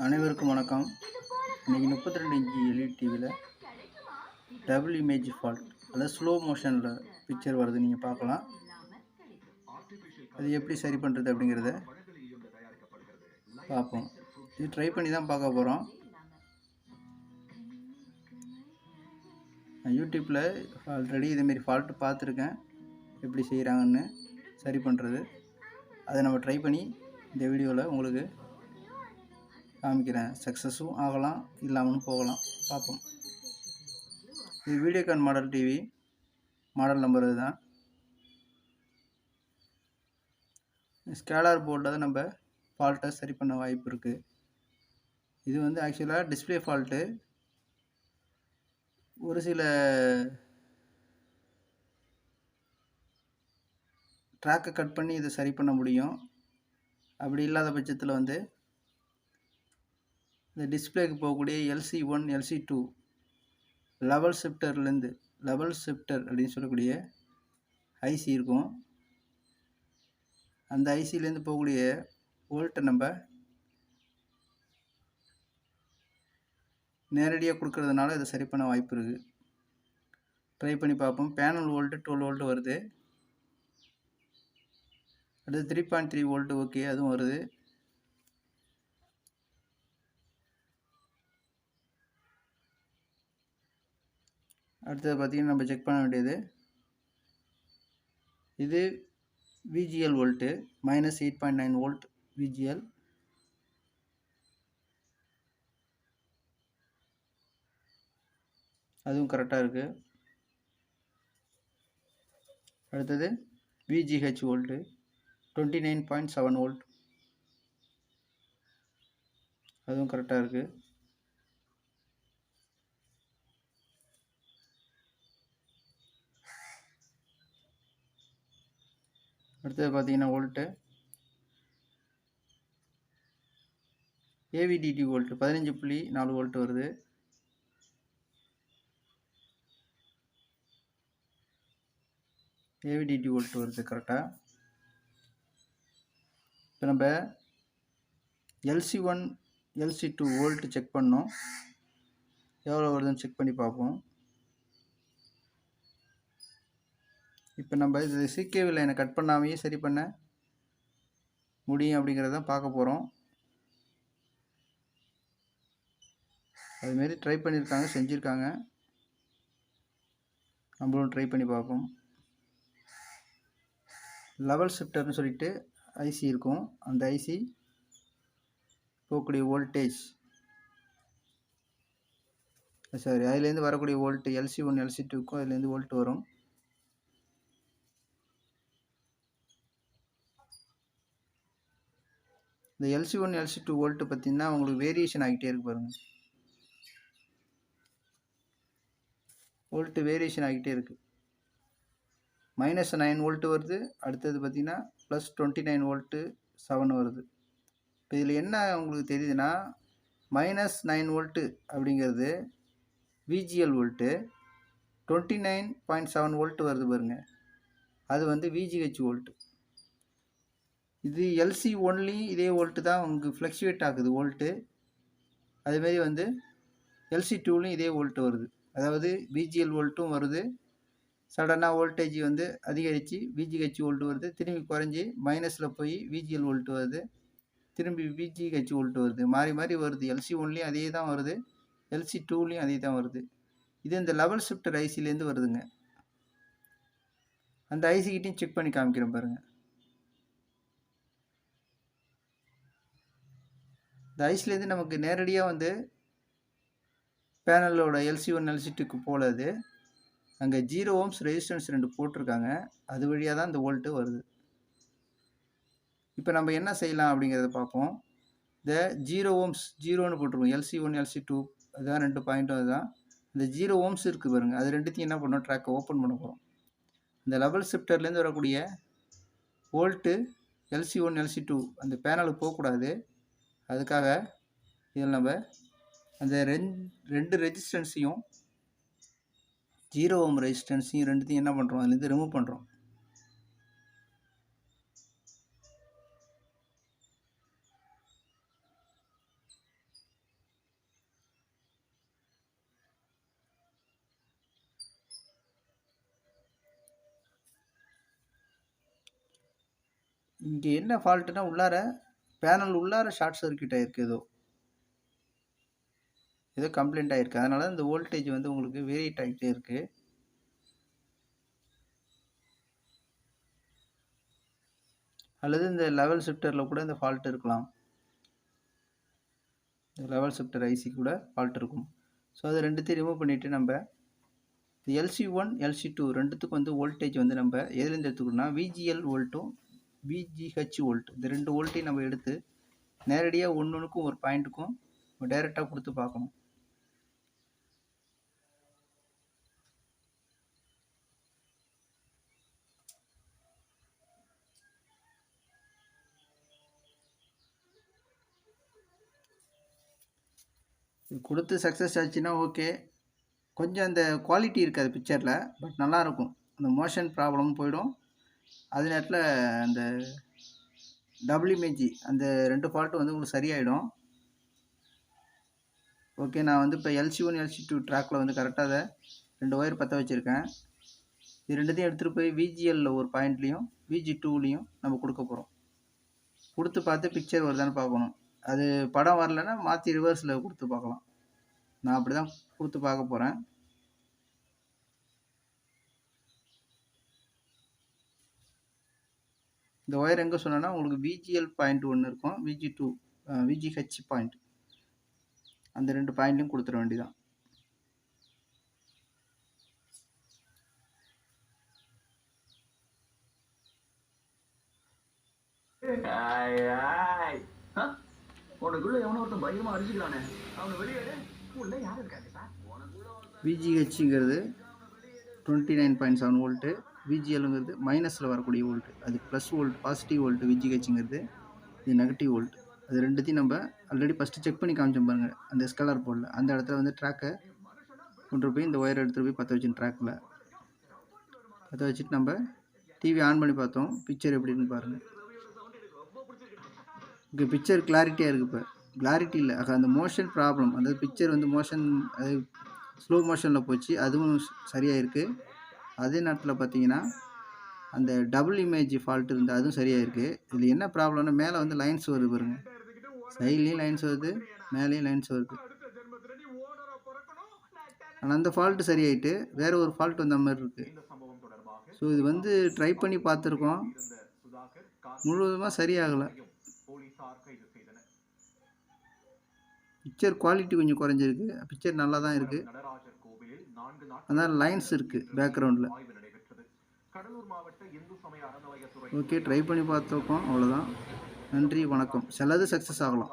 அனைவருக்கும் வணக்கம். இன்றைக்கி 32 இன்ச்சு எல்இடி டிவியில் டபுள் இமேஜ் ஃபால்ட், அதாவது ஸ்லோ மோஷனில் பிக்சர் வருது, நீங்கள் பார்க்கலாம். அது எப்படி சரி பண்ணுறது அப்படிங்கிறத பார்ப்போம். இது ட்ரை பண்ணி தான் பார்க்க போகிறோம். நான் யூடியூப்பில் ஆல்ரெடி இதேமாரி ஃபால்ட்டு பார்த்துருக்கேன், எப்படி செய்கிறாங்கன்னு சரி பண்ணுறது. அதை நம்ம ட்ரை பண்ணி இந்த வீடியோவில் உங்களுக்கு காமிக்கிறேன். சக்ஸஸும் ஆகலாம், இல்லாமலும் போகலாம், பார்ப்போம். இது Videocon model TV, model number இதுதான். ஸ்கேலார் போர்டில் தான் நம்ம ஃபால்ட்டை சரி பண்ண வாய்ப்பு இருக்குது. இது வந்து ஆக்சுவலாக டிஸ்பிளே ஃபால்ட்டு. ஒரு சில ட்ராக்கை கட் பண்ணி இதை சரி பண்ண முடியும். அப்படி இல்லாத பட்சத்தில் வந்து இந்த டிஸ்பிளேக்கு போகக்கூடிய LC1 LC2 level ஷிஃப்டர்லேருந்து, level shifter அப்படின்னு சொல்லக்கூடிய ஐசி இருக்கும். அந்த ஐசிலேருந்து போகக்கூடிய வோல்ட்டை நம்ம நேரடியாக கொடுக்கறதுனால இதை சரி பண்ண வாய்ப்பு இருக்குது. ட்ரை பண்ணி பார்ப்போம். பேனல் வோல்ட்டு 12 வோல்ட்டு வருது. அடுத்து 3.3 வோல்ட்டு, ஓகே, அதுவும் வருது. அடுத்தது பார்த்திங்கன்னா நம்ம செக் பண்ண வேண்டியது இது VGL வோல்ட்டு, -8.9 வோல்ட் VGL. அதுவும் கரெக்டாக இருக்குது. அடுத்தது VGH வோல்ட்டு 29.7 வோல்ட், அதுவும் கரெக்டாக இருக்குது. அடுத்தது பார்த்தீங்கன்னா வோல்ட்டு AVDT வோல்ட்டு 15.4 வோல்ட் வருது. AVDT வோல்ட் வருது கரெக்டாக. இப்போ நம்ம LC1 LC2 வோல்ட்டு செக் பண்ணோம், எவ்வளோ வருதுன்னு செக் பண்ணி பார்ப்போம். இப்போ நம்ம இது CKV லைனை கட் பண்ணாமையே சரி பண்ண முடியும் அப்படிங்கிறத பார்க்க போகிறோம். அதுமாரி ட்ரை பண்ணியிருக்காங்க, செஞ்சுருக்காங்க. நம்மளும் ட்ரை பண்ணி பார்ப்போம். லெவல் ஷிஃப்டர்னு சொல்லிட்டு ஐசி இருக்கும். அந்த ஐசி போகக்கூடிய வோல்டேஜ், சாரி, அதுலேருந்து வரக்கூடிய வோல்ட்டு LC1 LC2க்கும் அதுலேருந்து வோல்ட் வரும். இந்த LC1 LC2 வோல்ட்டு பார்த்திங்கன்னா உங்களுக்கு வேரியேஷன் ஆகிட்டே இருக்கு பாருங்கள். வோல்ட்டு வேரியேஷன் ஆகிட்டே இருக்குது. -9 வோல்ட்டு வருது. அடுத்தது பார்த்திங்கன்னா +29 வோல்ட்டு 7 வருது. இப்போ இதில் என்ன உங்களுக்கு தெரியுதுன்னா, -9 வோல்ட்டு அப்படிங்கிறது VGL வோல்ட்டு, 29.7 வோல்ட்டு வருது பாருங்கள், அது வந்து VGH வோல்ட்டு. இது LC ஒன்லி இதே வோல்ட்டு தான் உங்களுக்கு ஃப்ளக்சுவேட் ஆகுது வோல்ட்டு. அதுமாரி வந்து LC2லையும் இதே வோல்ட்டு வருது. அதாவது VGL வோல்ட்டும் வருது, சடனாக வோல்டேஜ் வந்து அதிகரித்து VGH வோல்ட்டு வருது, திரும்பி குறைஞ்சி மைனஸில் போய் VGL வோல்ட்டு வருது, திரும்பி VGH வோல்ட்டு வருது, மாறி மாறி வருது. LC ஒன்லேயும் அதே தான் வருது, LC2லையும் அதே தான் வருது. இது இந்த லெவல் ஷிஃப்டர் ஐசிலேருந்து வருதுங்க. அந்த ஐசிக்கிட்டையும் செக் பண்ணி காமிக்கிறேன் பாருங்கள். இந்த ஐஸ்லேருந்து நமக்கு நேரடியாக வந்து பேனலோட LC1 LC2க்கு போலது. அங்கே 0 ஓம்ஸ் ரெசிஸ்டன்ஸ் 2 போட்டிருக்காங்க, அது வழியாக தான் இந்த வோல்ட்டு வருது. இப்போ நம்ம என்ன செய்யலாம் அப்படிங்கிறத பார்ப்போம். இந்த 0 ஓம்ஸ் 0ன்னு போட்டிருக்கோம், LC1 LC2 அதுதான் 2 பாயிண்ட்டும். அதுதான் இந்த 0 ஓம்ஸ் இருக்குது பாருங்கள், அது ரெண்டுத்தையும் என்ன பண்ணோம், ட்ராக்கை ஓப்பன் பண்ண போகிறோம். இந்த லெவல் ஷிஃப்டர்லேருந்து வரக்கூடிய வோல்ட்டு LC1 LC2 அந்த பேனலுக்கு போகக்கூடாது. அதுக்காக இதில் நம்ம அந்த ரெண்டு ரெசிஸ்டன்ஸையும் 0 ஓம் ரெசிஸ்டன்ஸையும் ரெண்டுத்தையும் என்ன பண்ணுறோம், அதுலேருந்து ரிமூவ் பண்ணுறோம். இங்கே என்ன ஃபால்ட்டுனா உள்ளார பேனல் உள்ளார ஷார்ட் சர்க்யூட் ஆகிருக்கு, ஏதோ கம்ப்ளைண்ட் ஆகிருக்கு. அதனால இந்த வோல்டேஜ் வந்து உங்களுக்கு வேரியேட் ஆகிட்டே இருக்குது. அல்லது இந்த லெவல் ஷிஃப்டரில் கூட இந்த ஃபால்ட் இருக்கலாம். லெவல் ஷிஃப்டர் ஐசி கூட ஃபால்ட் இருக்கும். ஸோ அது ரெண்டுத்தையும் ரிமூவ் பண்ணிவிட்டு நம்ம LC1 LC2 ரெண்டுத்துக்கும் வந்து வோல்டேஜ் வந்து நம்ம எதுலேருந்து எடுத்துக்கணும்னா VGL வோல்ட்டும் VGH வோல்ட், இந்த 2 வோல்ட்டையும் நம்ம எடுத்து நேரடியாக ஒன்றுக்கும் ஒரு பாயிண்ட்டுக்கும் டைரெக்டாக கொடுத்து பார்க்கணும். இது கொடுத்து சக்ஸஸ் ஆச்சுன்னா ஓகே. கொஞ்சம் அந்த குவாலிட்டி இருக்காது பிக்சரில், பட் நல்லாயிருக்கும். அந்த மோஷன் ப்ராப்ளமும் போயிடும். அதே நேரத்தில் அந்த டபுள் இமேஜ் அந்த 2 ஃபால்ட்டும் வந்து உங்களுக்கு சரியாயிடும். ஓகே, நான் வந்து இப்போ LC1 LC2 ட்ராக்கில் வந்து கரெக்டாக அதை 2 ஒயர் பற்ற வச்சுருக்கேன். இது ரெண்டுத்தையும் எடுத்துகிட்டு போய் VGLல ஒரு பாயிண்ட்லேயும் VG2லேயும் நம்ம கொடுக்க போகிறோம். கொடுத்து பார்த்து பிக்சர் வருதான்னு பார்க்கணும். அது படம் வரலைன்னா மாற்றி ரிவர்ஸில் கொடுத்து பார்க்கலாம். நான் அப்படி தான் கொடுத்து பார்க்க போகிறேன். இந்த ஒயர் எங்கே சொன்னேன்னா உங்களுக்கு VGL பாயிண்ட் ஒன்று இருக்கும், VGH பாயிண்ட், அந்த 2 பாயிண்ட்லையும் கொடுத்துட வேண்டியதான். VGHங்கிறது 29.7 வோல்ட்டு, VGLங்கிறது மைனஸில் வரக்கூடிய வோல்ட்டு, அது ப்ளஸ் வோல்ட் பாசிட்டிவ் வோல்ட்டு. VGHங்கிறது இது நெகட்டிவ் வோல்ட். அது ரெண்டுத்தையும் நம்ம ஆல்ரெடி ஃபஸ்ட்டு செக் பண்ணி காமிச்சோம் பாருங்கள், அந்த ஸ்கலர் போர்டில். அந்த இடத்துல வந்து ட்ராக்கை கொண்டு போய் இந்த ஒயரை எடுத்துகிட்டு போய் பற்ற வச்சு ட்ராக்கில் பற்ற வச்சுட்டு நம்ம டிவி ஆன் பண்ணி பார்த்தோம். பிக்சர் எப்படின்னு பாருங்கள். இங்கே பிக்சர் கிளாரிட்டியாக இருக்குது. இப்போ கிளாரிட்டி இல்லை, அந்த மோஷன் ப்ராப்ளம், அதாவது பிக்சர் வந்து மோஷன் அது ஸ்லோ மோஷனில் போச்சு, அதுவும் சரியாக இருக்குது. அதே நேரத்தில் பார்த்தீங்கன்னா அந்த டபுள் இமேஜ் ஃபால்ட் இருந்தால் அதுவும் சரியாக இருக்குது. இதில் என்ன ப்ராப்ளம்னா மேலே வந்து லைன்ஸ் வருது பாருங்கள், சைட்லேயும் லைன்ஸ் வருது, மேலேயும் லைன்ஸ் வருது. ஆனால் அந்த ஃபால்ட்டு சரியாயிட்டு வேறு ஒரு ஃபால்ட் வந்த மாதிரி இருக்குது. ஸோ இது வந்து ட்ரை பண்ணி பார்த்துருக்கோம், முழுவதுமாக சரியாகலை. பிக்சர் குவாலிட்டி கொஞ்சம் குறைஞ்சிருக்கு, பிக்சர் நல்லா தான் இருக்குது, அதான் லைன்ஸ் இருக்குது பேக்ரவுண்டில். ஓகே, ட்ரை பண்ணி பார்த்துருக்கோம், அவ்வளோதான். நன்றி, வணக்கம். சிலது சக்ஸஸ் ஆகலாம்.